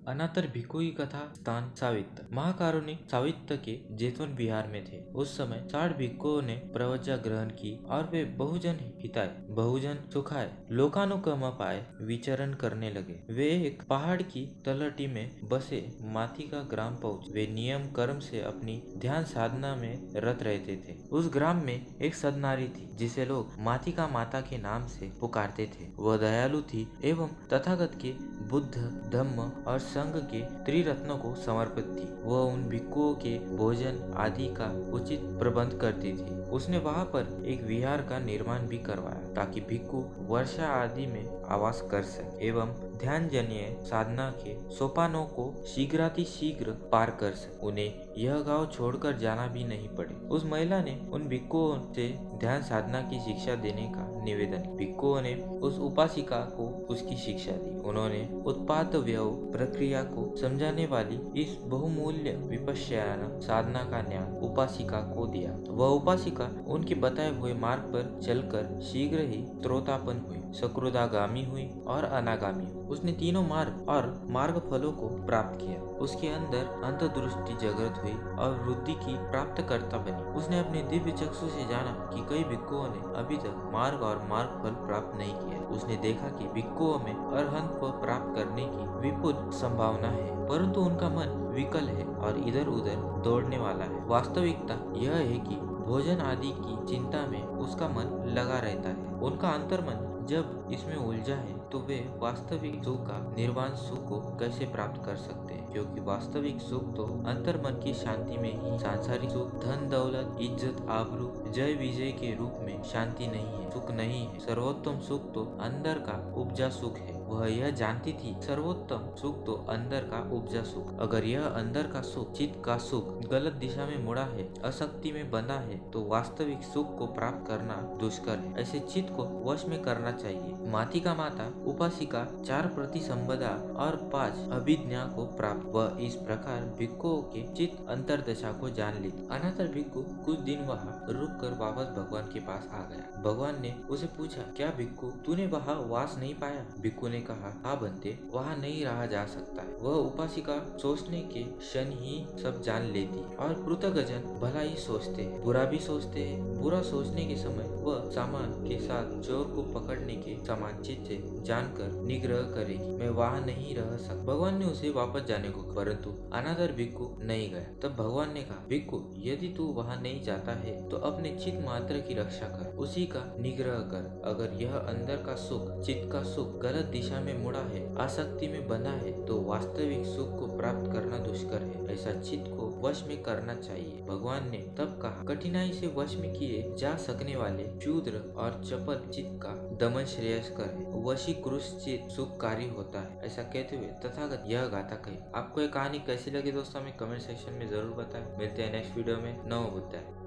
अनाथर भिक्खु की कथा स्थान सावित्र। महाकारुणिक सावित्र के जेतवन बिहार में थे। उस समय 60 भिक्षुओं ने प्रवज्ञा ग्रहण की और वे बहुजन हिताय बहुजन सुखाय लोकानुकंपाय विचरण करने लगे। वे एक पहाड़ की तलहटी में बसे माथी का ग्राम पहुँचे। वे नियम कर्म से अपनी ध्यान साधना में रत रहते थे। उस ग्राम में एक सदनारी थी जिसे लोग मातिका माता के नाम से पुकारते थे। वह दयालु थी एवं तथागत के बुद्ध धम्म और संघ के त्रिरत्नों को समर्पित थी। वह उन भिक्षुओं के भोजन आदि का उचित प्रबंध करती थी। उसने वहाँ पर एक विहार का निर्माण भी करवाया ताकि भिक्षु वर्षा आदि में आवास कर सके एवं ध्यान जन्य साधना के सोपानों को शीघ्रातिशीघ्र पार कर सके। उन्हें यह गांव छोड़कर जाना भी नहीं पड़े। उस महिला ने उन भिक्षुओं से ध्यान साधना की शिक्षा देने का निवेदन किया। भिक्षुओं ने उस उपासिका को उसकी शिक्षा दी। उन्होंने उत्पाद व्यय प्रक्रिया को समझाने वाली इस बहुमूल्य विपश्यना साधना का ज्ञान उपासिका को दिया। वह उपासिका उनके बताए हुए मार्ग पर चलकर शीघ्र ही त्रोतापन हुई, सकृदागामी हुई और अनागामी हुई। उसने तीनों मार्ग और मार्ग फलों को प्राप्त किया। उसके अंदर अंतर्दृष्टि जागृत हुई और वृद्धि की प्राप्त करता बनी। उसने अपने दिव्य चक्षु से जाना कि कई भिक्षुओं ने अभी तक मार्ग और मार्ग फल प्राप्त नहीं किया। उसने देखा कि भिक्षुओं में अरहंत पद प्राप्त करने की विपुल संभावना है, परंतु उनका मन विकल है और इधर उधर दौड़ने वाला है। वास्तविकता यह है कि भोजन आदि की चिंता में उसका मन लगा रहता है। उनका अंतर्मन जब इसमें उलझा है तो वे वास्तविक सुख का निर्वाण सुख को कैसे प्राप्त कर सकते हैं, क्योंकि वास्तविक सुख तो अंतर्मन की शांति में ही। सांसारिक सुख धन दौलत इज्जत आबरू जय विजय के रूप में शांति नहीं है, सुख नहीं है। सर्वोत्तम सुख तो अंदर का उपजा सुख है। वह यह जानती थी सर्वोत्तम सुख तो अंदर का उपजा सुख। अगर यह अंदर का सुख चित्त का सुख गलत दिशा में मुड़ा है, अशक्ति में बंधा है, तो वास्तविक सुख को प्राप्त करना दुष्कर है। ऐसे चित्त को वश में करना चाहिए। मातिका माता उपासिका 4 प्रतिसंपदा और 5 अभिज्ञा को प्राप्त। वह इस प्रकार भिक्षुओं के चित्त अंतरदशा को जान ली। अनाथर भिक्षु कुछ दिन वहाँ रुक कर वापस भगवान के पास आ गया। भगवान ने उसे पूछा, क्या भिक्षु तूने वहाँ वास नहीं पाया? भिक्षु ने कहा, हाँ बंदे, वहाँ नहीं रहा जा सकता है। वह उपासिका सोचने के क्षण ही सब जान लेती और पृथकजन भला ही सोचते हैं, बुरा भी सोचते हैं। बुरा सोचने के समय वह सामान के साथ चोर को पकड़ने के समान चित्त से जानकर निग्रह करेगी। मैं वहाँ नहीं रह सकता। भगवान ने उसे वापस जाने को कहा, परंतु अनाथर भिक्षु नहीं गया। तब भगवान ने कहा, भिक्षु यदि तू वहाँ नहीं जाता है तो अपने चित्त मात्र की रक्षा कर, उसी का निग्रह कर। अगर यह अंदर का सुख चित्त का सुख गलत दिशा में मुड़ा है, आसक्ति में बंधा है, तो वास्तविक सुख को प्राप्त करना दुष्कर है। ऐसा चित्त को वश में करना चाहिए। भगवान ने तब कहा, कठिनाई से वश में किए जा सकने वाले क्षुद्र और चपल चित्त का दमन श्रेयस्कर है। वशीकृत चित्त सुखकारी होता है। ऐसा कहते हुए तथागत यह गाथा कही। आपको ये कहानी कैसी लगी दोस्तों, हमें कमेंट सेक्शन में जरूर बताएं। मिलते हैं नेक्स्ट वीडियो में। नमो बुद्धाय।